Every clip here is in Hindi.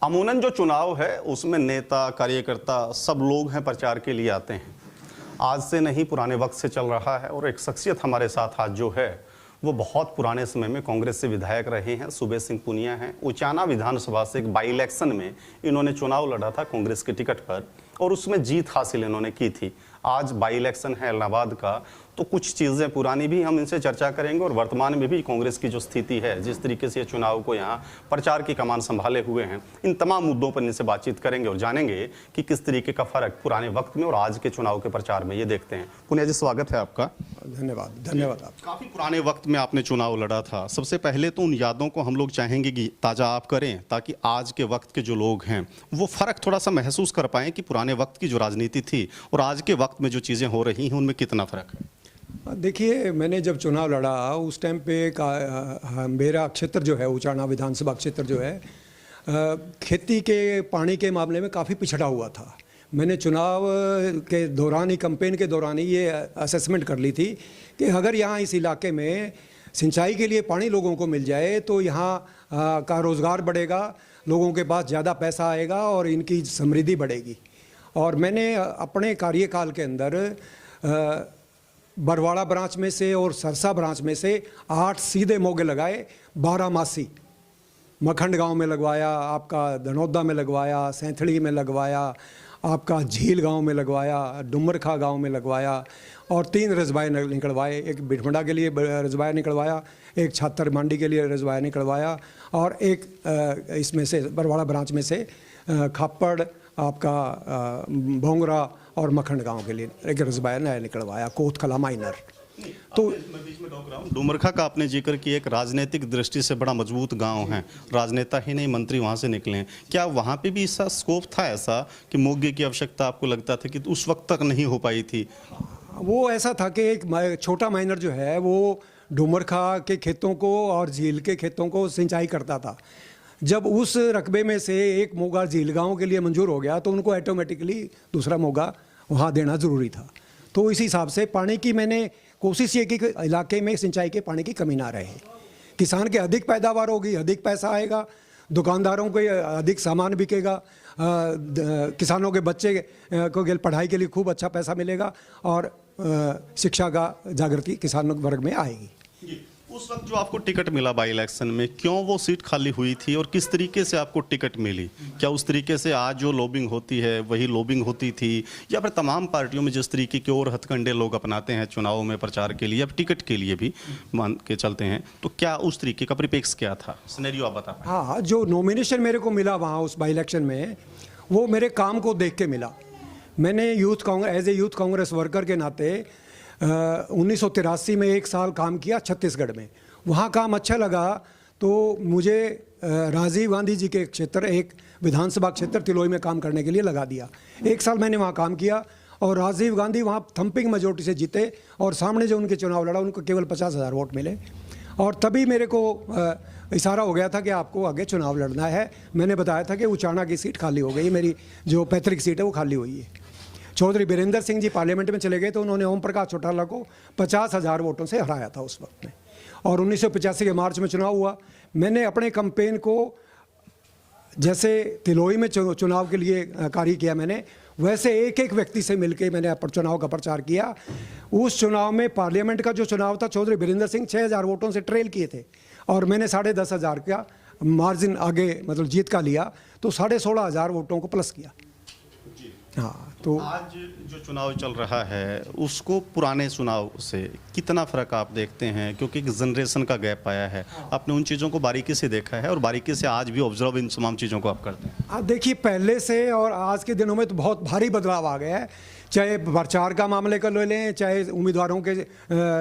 अमूमन जो चुनाव है उसमें नेता कार्यकर्ता सब लोग हैं प्रचार के लिए आते हैं। आज से नहीं, पुराने वक्त से चल रहा है। और एक शख्सियत हमारे साथ आज जो है वो बहुत पुराने समय में कांग्रेस से विधायक रहे हैं, सुबेश सिंह पुनिया हैं। उचाना विधानसभा से एक बाई इलेक्शन में इन्होंने चुनाव लड़ा था कांग्रेस के टिकट पर और उसमें जीत हासिल इन्होंने की थी। आज बाई इलेक्शन है इलाहाबाद का, तो कुछ चीज़ें पुरानी भी हम इनसे चर्चा करेंगे और वर्तमान में भी कांग्रेस की जो स्थिति है, जिस तरीके से ये चुनाव को यहाँ प्रचार की कमान संभाले हुए हैं, इन तमाम मुद्दों पर इनसे बातचीत करेंगे और जानेंगे कि किस तरीके का फर्क पुराने वक्त में और आज के चुनाव के प्रचार में, ये देखते हैं। पुनिया जी, स्वागत है आपका। धन्यवाद आप। काफ़ी पुराने वक्त में आपने चुनाव लड़ा था। सबसे पहले तो उन यादों को हम लोग चाहेंगे कि ताज़ा आप करें, ताकि आज के वक्त के जो लोग हैं वो फ़र्क थोड़ा सा महसूस कर पाएँ कि पुराने वक्त की जो राजनीति थी और आज के वक्त में जो चीज़ें हो रही हैं उनमें कितना फ़र्क है। देखिए, मैंने जब चुनाव लड़ा उस टाइम पे मेरा क्षेत्र जो है, उचाना विधानसभा क्षेत्र जो है, खेती के पानी के मामले में काफ़ी पिछड़ा हुआ था। मैंने चुनाव के दौरान ही, कैंपेन के दौरान ही ये असेसमेंट कर ली थी कि अगर यहाँ इस इलाके में सिंचाई के लिए पानी लोगों को मिल जाए तो यहाँ का रोज़गार बढ़ेगा, लोगों के पास ज़्यादा पैसा आएगा और इनकी समृद्धि बढ़ेगी। और मैंने अपने कार्यकाल के अंदर बरवाड़ा ब्रांच में से और सरसा ब्रांच में से 8 सीधे मोगे लगाए, 12 मासी। मखंड गांव में लगवाया, आपका धनौदा में लगवाया, सैंथड़ी में लगवाया, आपका झील गांव में लगवाया, डुमरखा गांव में लगवाया और 3 रजबाए निकलवाए। एक बिठमंडा के लिए रजबाया निकलवाया, एक छात्र मांडी के लिए रजबाया निकलवाया और एक इसमें से बरवाड़ा ब्रांच में से खापड़, आपका भोंगरा और मखंड गांव के लिए एक रजबाया नया निकलवाया, कोतखला माइनर। तो मैं बीच में टोक रहा हूं, डुमरखा का आपने जिक्र किया, एक राजनीतिक दृष्टि से बड़ा मजबूत गांव है, राजनेता ही नहीं मंत्री वहां से निकले हैं। क्या वहां पे भी इसका स्कोप था ऐसा कि मोगे की आवश्यकता आपको लगता था कि उस वक्त तक नहीं हो पाई थी? वो ऐसा था कि एक छोटा माइनर जो है वो डुमरखा के खेतों को और झील के खेतों को सिंचाई करता था। जब उस रकबे में से एक मोगा झील गाँव के लिए मंजूर हो गया तो उनको ऑटोमेटिकली दूसरा मोगा वहाँ देना ज़रूरी था। तो इस हिसाब से पानी की मैंने कोशिश ये की कि इलाके में सिंचाई के पानी की कमी ना रहे। किसान के अधिक पैदावार होगी, अधिक पैसा आएगा, दुकानदारों को अधिक सामान बिकेगा, किसानों के बच्चे को पढ़ाई के लिए खूब अच्छा पैसा मिलेगा और शिक्षा का जागृति किसान वर्ग में आएगी। उस वक्त जो आपको टिकट मिला बाई इलेक्शन में, क्यों वो सीट खाली हुई थी और किस तरीके से आपको टिकट मिली? क्या उस तरीके से आज जो लॉबिंग होती है वही लॉबिंग होती थी, या फिर तमाम पार्टियों में जिस तरीके के और हथकंडे लोग अपनाते हैं चुनाव में प्रचार के लिए या टिकट के लिए भी मान के चलते हैं, तो क्या उस तरीके का परिप्रेक्ष्य क्या था? सिनेरियो आप बता पाएं। हाँ, जो नॉमिनेशन मेरे को मिला वहाँ उस बाई इलेक्शन में, वो मेरे काम को देख के मिला। मैंने as a youth Congress worker के नाते 1983 में 1 साल काम किया छत्तीसगढ़ में। वहाँ काम अच्छा लगा तो मुझे राजीव गांधी जी के क्षेत्र, एक विधानसभा क्षेत्र तिलोई में काम करने के लिए लगा दिया। 1 साल मैंने वहाँ काम किया और राजीव गांधी वहाँ थंपिंग मेजोरिटी से जीते और सामने जो उनके चुनाव लड़ा उनको केवल 50,000 वोट मिले। और तभी मेरे को इशारा हो गया था कि आपको आगे चुनाव लड़ना है। मैंने बताया था कि उचाना की सीट खाली हो गई, मेरी जो पैतृक सीट है वो खाली हुई है। चौधरी बीरेंद्र सिंह जी पार्लियामेंट में चले गए तो उन्होंने ओम प्रकाश चौटाला को 50,000 वोटों से हराया था उस वक्त में। और 1985 के मार्च में चुनाव हुआ। मैंने अपने कैंपेन को जैसे तिलोई में चुनाव के लिए कार्य किया, मैंने वैसे एक एक व्यक्ति से मिलकर मैंने चुनाव का प्रचार किया। उस चुनाव में पार्लियामेंट का जो चुनाव था, चौधरी बीरेंद्र सिंह 6,000 वोटों से ट्रेल किए थे और मैंने 10,500 का मार्जिन आगे मतलब जीत का लिया, तो 16,500 वोटों को प्लस किया। हाँ, तो आज जो चुनाव चल रहा है उसको पुराने चुनाव से कितना फ़र्क आप देखते हैं? क्योंकि एक जनरेशन का गैप आया है, आपने उन चीज़ों को बारीकी से देखा है और बारीकी से आज भी ऑब्जर्व इन तमाम चीज़ों को आप करते हैं। आप देखिए, पहले से और आज के दिनों में तो बहुत भारी बदलाव आ गया है। चाहे प्रचार का मामले का ले लें, चाहे उम्मीदवारों के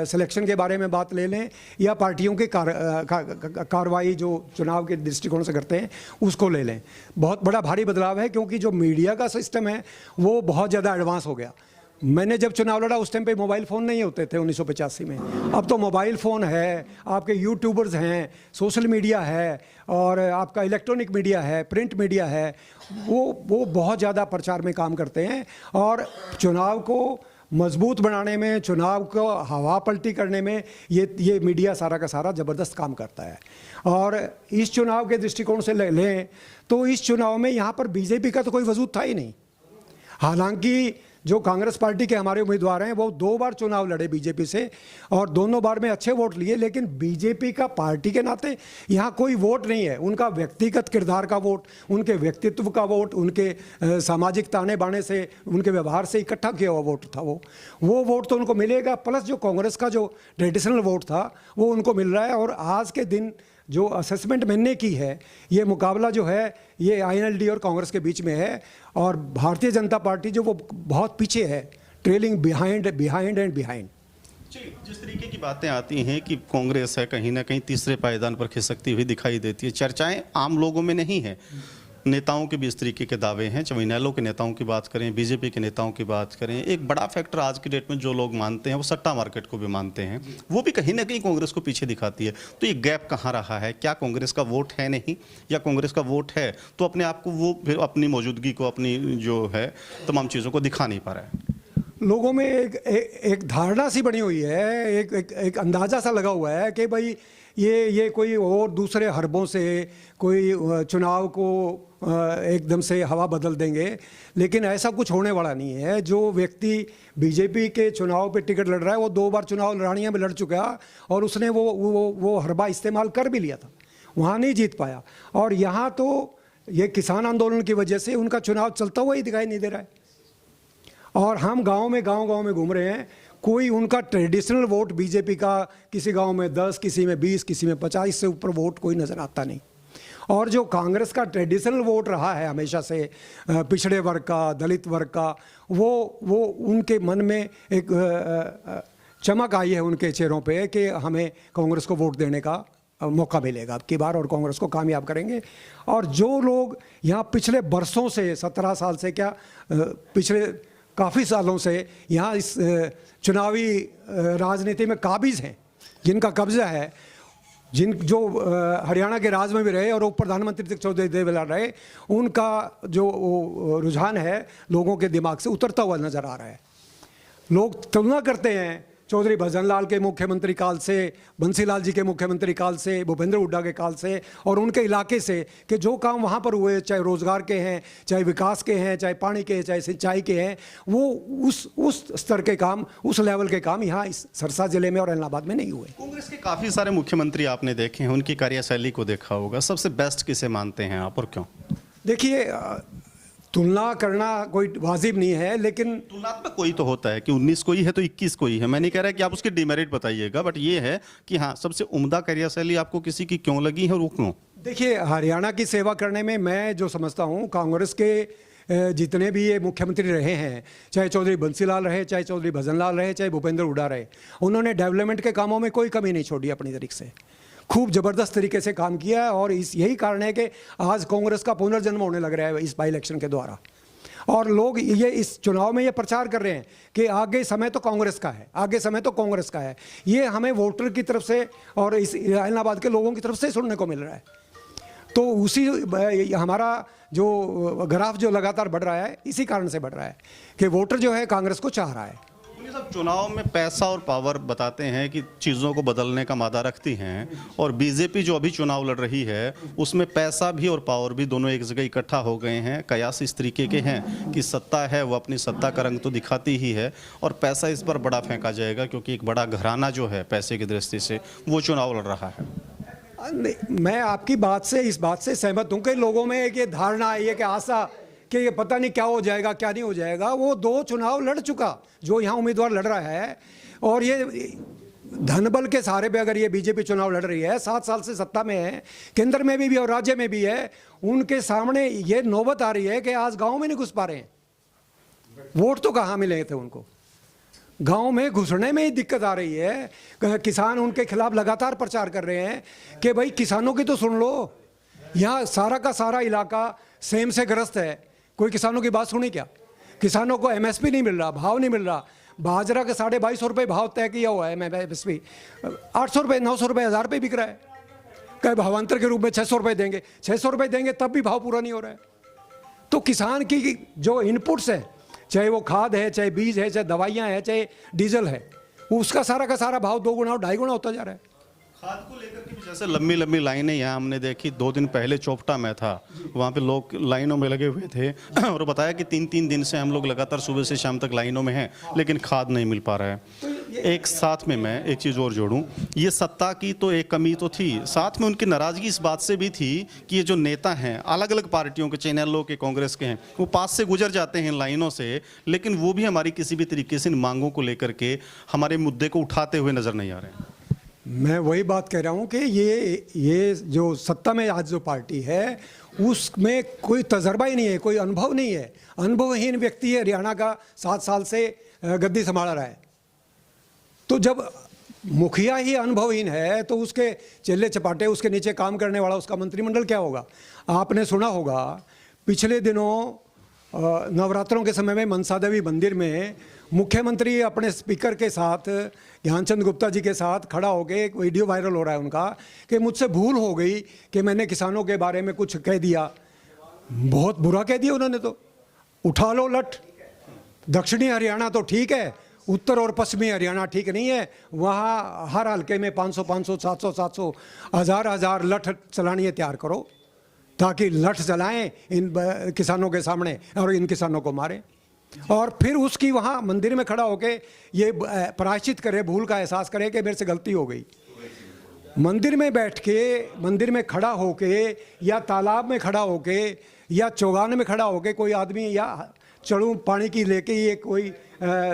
सिलेक्शन के बारे में बात ले लें, या पार्टियों की कार्रवाई जो चुनाव के दृष्टिकोण से करते हैं उसको ले लें, बहुत बड़ा भारी बदलाव है। क्योंकि जो मीडिया का सिस्टम है वो बहुत ज़्यादा एडवांस हो गया। मैंने जब चुनाव लड़ा उस टाइम पे मोबाइल फ़ोन नहीं होते थे 1985 में। अब तो मोबाइल फ़ोन है, आपके यूट्यूबर्स हैं, सोशल मीडिया है और आपका इलेक्ट्रॉनिक मीडिया है, प्रिंट मीडिया है, वो बहुत ज़्यादा प्रचार में काम करते हैं और चुनाव को मजबूत बनाने में, चुनाव को हवा पलटी करने में ये मीडिया सारा का सारा ज़बरदस्त काम करता है। और इस चुनाव के दृष्टिकोण से लें तो इस चुनाव में यहाँ पर बीजेपी का तो कोई वजूद था ही नहीं। हालांकि जो कांग्रेस पार्टी के हमारे उम्मीदवार हैं वो 2 बार चुनाव लड़े बीजेपी से और दोनों बार में अच्छे वोट लिए, लेकिन बीजेपी का पार्टी के नाते यहाँ कोई वोट नहीं है। उनका व्यक्तिगत किरदार का वोट, उनके व्यक्तित्व का वोट, उनके सामाजिक ताने बाने से, उनके व्यवहार से इकट्ठा किया हुआ वोट था वो वोट तो उनको मिलेगा। प्लस जो कांग्रेस का जो ट्रेडिशनल वोट था वो उनको मिल रहा है। और आज के दिन जो असेसमेंट मैंने की है, ये मुकाबला जो है ये INLD और कांग्रेस के बीच में है और भारतीय जनता पार्टी जो वो बहुत पीछे है, ट्रेलिंग बिहाइंड एंड बिहाइंड। चलिए, जिस तरीके की बातें आती हैं कि कांग्रेस है कहीं ना कहीं तीसरे पायदान पर खिसकती हुई दिखाई देती है, चर्चाएं आम लोगों में नहीं है, नेताओं के भी इस तरीके के दावे हैं। चाहे इनेलो के नेताओं की बात करें, बीजेपी के नेताओं की बात करें, एक बड़ा फैक्टर आज की डेट में जो लोग मानते हैं वो सट्टा मार्केट को भी मानते हैं, वो भी कहीं ना कहीं कांग्रेस को पीछे दिखाती है। तो ये गैप कहाँ रहा है? क्या कांग्रेस का वोट है नहीं, या कांग्रेस का वोट है तो अपने आप को वो फिर अपनी मौजूदगी को, अपनी जो है तमाम चीज़ों को दिखा नहीं पा रहा है? लोगों में एक धारणा सी बनी हुई है, एक अंदाज़ा सा लगा हुआ है कि भाई ये कोई और दूसरे हरबों से कोई चुनाव को एकदम से हवा बदल देंगे, लेकिन ऐसा कुछ होने वाला नहीं है। जो व्यक्ति बीजेपी के चुनाव पे टिकट लड़ रहा है वो 2 बार चुनाव रानिया में लड़ चुका है और उसने वो हरबा इस्तेमाल कर भी लिया था, वहाँ नहीं जीत पाया। और यहाँ तो ये किसान आंदोलन की वजह से उनका चुनाव चलता हुआ ही दिखाई नहीं दे रहा है। और हम गांव में घूम रहे हैं, कोई उनका ट्रेडिशनल वोट बीजेपी का किसी गांव में 10, किसी में 20, किसी में 50 से ऊपर वोट कोई नज़र आता नहीं। और जो कांग्रेस का ट्रेडिशनल वोट रहा है हमेशा से पिछड़े वर्ग का, दलित वर्ग का, वो उनके मन में एक चमक आई है उनके चेहरों पे कि हमें कांग्रेस को वोट देने का मौका मिलेगा अब की बार और कांग्रेस को कामयाब करेंगे। और जो लोग यहाँ पिछले बरसों से 17 साल से क्या पिछले काफ़ी सालों से यहाँ इस चुनावी राजनीति में काबिज हैं, जिनका कब्जा है, जो हरियाणा के राज में भी रहे और वो प्रधानमंत्री तक चौधरी देवलाल रहे, उनका जो रुझान है लोगों के दिमाग से उतरता हुआ नज़र आ रहा है। लोग तुलना करते हैं चौधरी भजनलाल के मुख्यमंत्री काल से, बंसीलाल जी के मुख्यमंत्री काल से, भूपेंद्र हुड्डा के काल से और उनके इलाके से कि जो काम वहाँ पर हुए, चाहे रोज़गार के हैं, चाहे विकास के हैं, चाहे पानी के हैं, चाहे सिंचाई के हैं, वो उस स्तर के काम, उस लेवल के काम यहाँ इस सरसा जिले में और इलाहाबाद में नहीं हुए। कांग्रेस के काफ़ी सारे मुख्यमंत्री आपने देखे हैं, उनकी कार्यशैली को देखा होगा, सबसे बेस्ट किसे मानते हैं आप और क्यों? देखिए, तुलना करना कोई वाजिब नहीं है, लेकिन तुलनात्मक कोई तो होता है कि 19 कोई है तो 21 कोई है। मैं नहीं कह रहा कि आप उसके डिमेरिट बताइएगा, बट ये है कि हाँ, सबसे उम्दा कार्यशैली आपको किसी की क्यों लगी है और वो क्यों? देखिए, हरियाणा की सेवा करने में मैं जो समझता हूँ, कांग्रेस के जितने भी ये मुख्यमंत्री रहे हैं, चाहे चौधरी बंसीलाल रहे, चाहे चौधरी भजनलाल रहे, चाहे भूपेंद्र हुड्डा रहे, उन्होंने डेवलपमेंट के कामों में कोई कमी नहीं छोड़ी अपनी तरीके से, खूब ज़बरदस्त यरीके से काम किया है। और यही कारण है कि आज कांग्रेस का पुनर्जन्म होने लग रहा है इस बाई इलेक्शन के द्वारा। और लोग ये इस चुनाव में ये प्रचार कर रहे हैं कि आगे समय तो कांग्रेस का है, आगे समय तो कांग्रेस का है। ये हमें वोटर की तरफ से और इस इलाहाबाद के लोगों की तरफ से सुनने को मिल रहा है। तो उसी हमारा जो ग्राफ जो लगातार बढ़ रहा है, इसी कारण से बढ़ रहा है कि वोटर जो है कांग्रेस को चाह रहा है। ये सब चुनाव में पैसा और पावर बताते हैं कि चीज़ों को बदलने का मादा रखती हैं, और बीजेपी जो अभी चुनाव लड़ रही है उसमें पैसा भी और पावर भी दोनों एक जगह इकट्ठा हो गए हैं। कयास इस तरीके के हैं कि सत्ता है वो अपनी सत्ता का रंग तो दिखाती ही है, और पैसा इस पर बड़ा फेंका जाएगा क्योंकि एक बड़ा घराना जो है पैसे की दृष्टि से वो चुनाव लड़ रहा है। मैं आपकी बात से इस बात से सहमत हूँ कि लोगों में एक ये धारणा है, कि आशा कि ये पता नहीं क्या हो जाएगा क्या नहीं हो जाएगा। वो 2 चुनाव लड़ चुका जो यहाँ उम्मीदवार लड़ रहा है, और ये धनबल के सहारे पे अगर ये बीजेपी चुनाव लड़ रही है, 7 साल से सत्ता में है, केंद्र में भी और राज्य में भी है, उनके सामने ये नौबत आ रही है कि आज गाँव में नहीं घुस पा रहे हैं। वोट तो कहाँ मिले थे उनको, गांव में घुसने में ही दिक्कत आ रही है। किसान उनके खिलाफ लगातार प्रचार कर रहे हैं कि भाई किसानों की तो सुन लो। यहाँ सारा का सारा इलाका सेम से ग्रस्त है, कोई किसानों की बात सुनी क्या? किसानों को MSP नहीं मिल रहा, भाव नहीं मिल रहा। बाजरा के 2250 रुपये भाव तय किया हुआ है, MSP 800 रुपये, 900 रुपये, 1000 रुपये बिक रहा है। कहीं भावांतर के रूप में 600 रुपये देंगे, 600 रुपये देंगे तब भी भाव पूरा नहीं हो रहा है। तो किसान की जो इनपुट्स हैं, चाहे वो खाद है, चाहे बीज है, चाहे दवाइयाँ है, चाहे डीजल है, उसका सारा का सारा भाव 2 गुना और 2.5 गुना होता जा रहा है। खाद को लेकर के भी जैसे लंबी लंबी लाइनें यहाँ हमने देखी, 2 दिन पहले चोपटा में था, वहाँ पे लोग लाइनों में लगे हुए थे और बताया कि 3-3 दिन से हम लोग लगातार सुबह से शाम तक लाइनों में हैं, लेकिन खाद नहीं मिल पा रहा है। एक साथ में मैं एक चीज़ और जोड़ूं, ये सत्ता की तो एक कमी तो थी, साथ में उनकी नाराज़गी इस बात से भी थी कि ये जो नेता हैं अलग अलग पार्टियों के, चैनलों के, कांग्रेस के हैं, वो पास से गुजर जाते हैं लाइनों से, लेकिन वो भी हमारी किसी भी तरीके से इन मांगों को लेकर के हमारे मुद्दे को उठाते हुए नज़र नहीं आ रहे हैं। मैं वही बात कह रहा हूँ कि ये जो सत्ता में आज जो पार्टी है उसमें कोई तजर्बा ही नहीं है, कोई अनुभव नहीं है, अनुभवहीन व्यक्ति है। हरियाणा का 7 साल से गद्दी संभाल रहा है, तो जब मुखिया ही अनुभवहीन है तो उसके चेले चपाटे, उसके नीचे काम करने वाला उसका मंत्रिमंडल क्या होगा। आपने सुना होगा पिछले दिनों नवरात्रों के समय में मनसा देवी मंदिर में मुख्यमंत्री अपने स्पीकर के साथ, ज्ञानचंद गुप्ता जी के साथ खड़ा हो गए, एक वीडियो वायरल हो रहा है उनका, कि मुझसे भूल हो गई कि मैंने किसानों के बारे में कुछ कह दिया। बहुत बुरा कह दिया उन्होंने, तो उठा लो लठ। दक्षिणी हरियाणा तो ठीक है, उत्तर और पश्चिमी हरियाणा ठीक नहीं है। वहाँ हर हल्के में 500-500, 700-700, 1000-1000 लठ चलानियाँ तैयार करो, ताकि लठ चलाएं इन किसानों के सामने और इन किसानों को मारें, और फिर उसकी वहाँ मंदिर में खड़ा होके ये प्रायश्चित करे, भूल का एहसास करे कि मेरे से गलती हो गई। मंदिर में बैठ के, मंदिर में खड़ा होके, या तालाब में खड़ा होके, या चौगान में खड़ा होके कोई आदमी या चढ़ू पानी की लेके ये कोई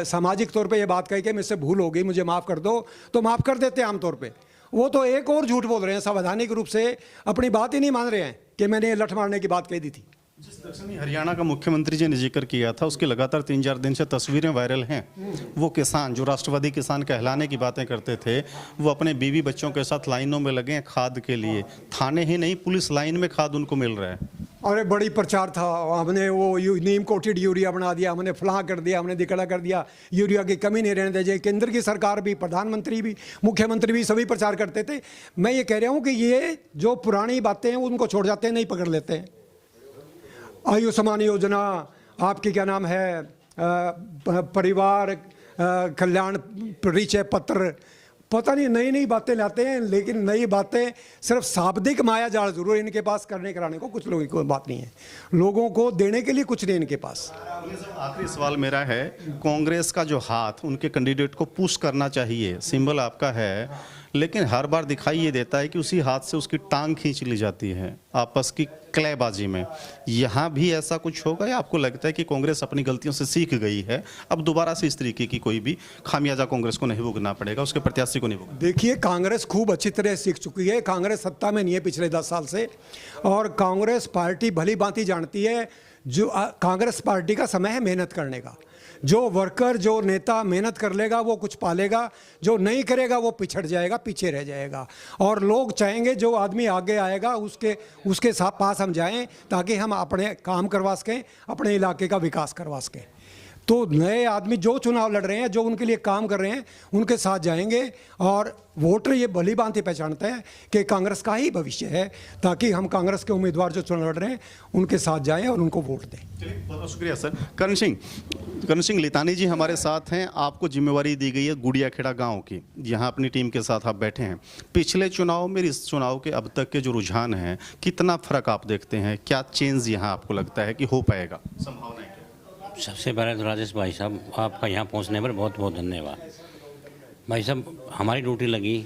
सामाजिक तौर पे ये बात कहे कि मुझसे भूल हो गई, मुझे माफ़ कर दो, तो माफ़ कर देते हैं आमतौर पे। वो तो एक और झूठ बोल रहे हैं, संवैधानिक रूप से अपनी बात ही नहीं मान रहे हैं कि मैंने ये लठ मारने की बात कही दी थी। जिस दक्षिणी हरियाणा का मुख्यमंत्री जी ने जिक्र किया था, उसकी लगातार 3-4 दिन से तस्वीरें वायरल हैं। वो किसान जो राष्ट्रवादी किसान कहलाने की बातें करते थे, वो अपने बीवी बच्चों के साथ लाइनों में लगे हैं खाद के लिए। थाने ही नहीं, पुलिस लाइन में खाद उनको मिल रहा है। अरे बड़ी प्रचार था, हमने वो नीम कोटेड यूरिया बना दिया, हमने फलां कर दिया, हमने दिखड़ा कर दिया, यूरिया की कमी नहीं रहने दीजिए। केंद्र की सरकार भी, प्रधानमंत्री भी, मुख्यमंत्री भी सभी प्रचार करते थे। मैं ये कह रहा हूँ कि ये जो पुरानी बातें हैं उनको छोड़ जाते हैं, नहीं पकड़ लेते हैं। आयुष्मान योजना, आपकी क्या नाम है, परिवार कल्याण परिचय पत्र, पता नहीं नई नई बातें लाते हैं, लेकिन नई बातें सिर्फ शाब्दिक माया जाल जरूर इनके पास करने कराने को कुछ लोगों को बात नहीं है, लोगों को देने के लिए कुछ नहीं इनके पास। आखिरी सवाल मेरा है, कांग्रेस का जो हाथ उनके कैंडिडेट को पुश करना चाहिए, सिंबल आपका है, लेकिन हर बार दिखाई ये देता है कि उसी हाथ से उसकी टांग खींच ली जाती है आपस की क्लेबाजी में। यहाँ भी ऐसा कुछ होगा या आपको लगता है कि कांग्रेस अपनी गलतियों से सीख गई है, अब दोबारा से इस तरीके की कोई भी खामियाजा कांग्रेस को नहीं भुगतना पड़ेगा, उसके प्रत्याशी को नहीं भुगतना? देखिए, कांग्रेस खूब अच्छी तरह सीख चुकी है। कांग्रेस सत्ता में नहीं है पिछले 10 साल से, और कांग्रेस पार्टी भली भांति जानती है जो कांग्रेस पार्टी का समय है मेहनत करने का। जो वर्कर, जो नेता मेहनत कर लेगा वो कुछ पालेगा, जो नहीं करेगा वो पिछड़ जाएगा, पीछे रह जाएगा। और लोग चाहेंगे जो आदमी आगे आएगा उसके साथ पास हम जाएं, ताकि हम अपने काम करवा सकें, अपने इलाके का विकास करवा सकें। तो नए आदमी जो चुनाव लड़ रहे हैं, जो उनके लिए काम कर रहे हैं, उनके साथ जाएंगे, और वोटर ये भली भांति पहचानते हैं कि कांग्रेस का ही भविष्य है, ताकि हम कांग्रेस के उम्मीदवार जो चुनाव लड़ रहे हैं उनके साथ जाएं और उनको वोट दें। चलिए, बहुत शुक्रिया सर। करण सिंह लितानी जी हमारे साथ हैं। आपको जिम्मेवारी दी गई है गुड़ियाखेड़ा गांव की, यहाँ अपनी टीम के साथ आप बैठे हैं। पिछले चुनाव में, इस चुनाव के अब तक के जो रुझान हैं, कितना फर्क आप देखते हैं? क्या चेंज यहाँ आपको लगता है कि हो पाएगा, संभावना है? सबसे पहले तो राजेश भाई साहब, आपका यहाँ पहुँचने पर बहुत बहुत धन्यवाद। भाई साहब, हमारी ड्यूटी लगी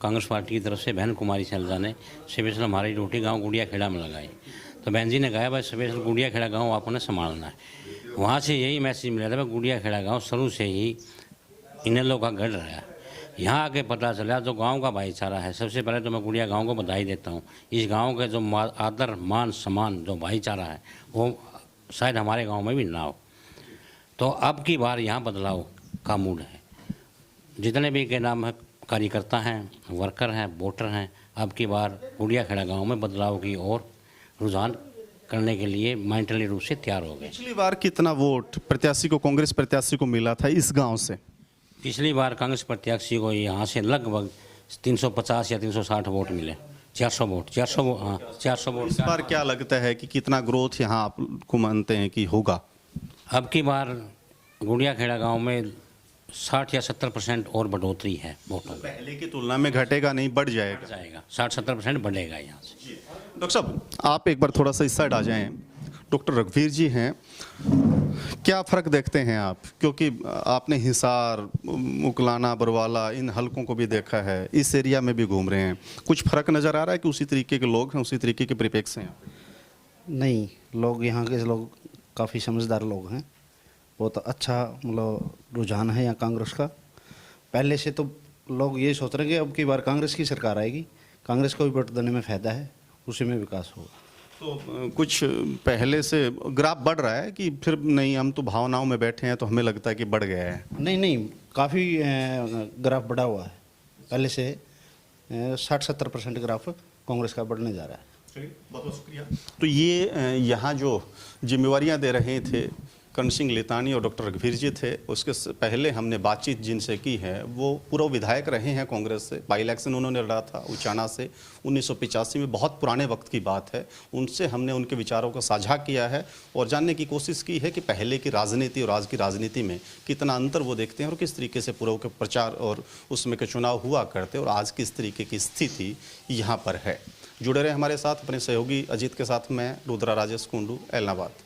कांग्रेस पार्टी की तरफ से, बहन कुमारी सैलजा ने स्पेशल हमारी ड्यूटी गांव गुड़ियाखेड़ा में लगाई। तो बहन जी ने कहा भाई स्पेशल गुड़ियाखेड़ा गांव आपने संभालना है। वहाँ से यही मैसेज मिला था, भाई गुड़ियाखेड़ा गांव शुरू से ही इनेलो का गढ़ रहा। यहाँ आके पता चला जो गांव का भाईचारा है। सबसे पहले तो मैं गुड़िया गांव को बधाई देता हूँ। इस गांव के जो आदर मान सम्मान जो भाईचारा है वो शायद हमारे गांव में भी ना हो। तो अब की बार यहाँ बदलाव का मूड है। जितने भी के नाम है कार्यकर्ता हैं, वर्कर हैं, वोटर हैं, अब की बार गुड़ियाखेड़ा गांव में बदलाव की ओर रुझान करने के लिए मेंटली रूप से तैयार हो गए। पिछली बार कितना वोट प्रत्याशी को, कांग्रेस प्रत्याशी को मिला था इस गांव से? पिछली बार कांग्रेस प्रत्याशी को यहाँ से लगभग 350 या 360 वोट मिले। 400 वोट, 400 वोट। इस बार क्या लगता है कि कितना ग्रोथ यहाँ आपको मानते हैं कि होगा? अब की बार गुड़िया खेड़ा गांव में 60 या 70% और बढ़ोतरी है वोटों में। पहले की तुलना में घटेगा नहीं, बढ़ जाएगा। जाएगा 60-70% बढ़ेगा यहाँ से। डॉक्टर साहब, आप एक बार थोड़ा सा इस साइड आ जाएं। डॉक्टर रघुवीर जी हैं, क्या फ़र्क देखते हैं आप? क्योंकि आपने हिसार, मुकलाना, बरवाला इन हलकों को भी देखा है, इस एरिया में भी घूम रहे हैं, कुछ फ़र्क नज़र आ रहा है कि उसी तरीके के लोग हैं, उसी तरीके के परिप्रेक्ष्य हैं? नहीं, लोग यहाँ के लोग काफ़ी समझदार लोग हैं। बहुत अच्छा मतलब रुझान है यहाँ कांग्रेस का। पहले से तो लोग ये सोच रहे हैं कि अब की बार कांग्रेस की सरकार आएगी, कांग्रेस को भी वोट देने में फ़ायदा है, उसी में विकास होगा। तो कुछ पहले से ग्राफ बढ़ रहा है कि फिर नहीं, हम तो भावनाओं में बैठे हैं तो हमें लगता है कि बढ़ गया है? नहीं, काफ़ी ग्राफ बढ़ा हुआ है। पहले से 60-70% ग्राफ कांग्रेस का बढ़ने जा रहा है। चलिए, बहुत बहुत शुक्रिया। तो ये यहाँ जो जिम्मेवारियाँ दे रहे थे कर्ण सिंह लेतानी और डॉक्टर रघुवीर जी थे, उसके पहले हमने बातचीत जिनसे की है वो पूर्व विधायक रहे हैं कांग्रेस से। बाई इलेक्शन उन्होंने लड़ा था उचाना से 1985 में, बहुत पुराने वक्त की बात है। उनसे हमने उनके विचारों को साझा किया है और जानने की कोशिश की है कि पहले की राजनीति और आज की राजनीति में कितना अंतर वो देखते हैं और किस तरीके से पूर्व के प्रचार और उसमें के चुनाव हुआ करते और आज किस तरीके की स्थिति यहाँ पर है। जुड़े रहे हमारे साथ, अपने सहयोगी अजीत के साथ मैं रुद्रा राजेश कुंडू, एलनाबाद।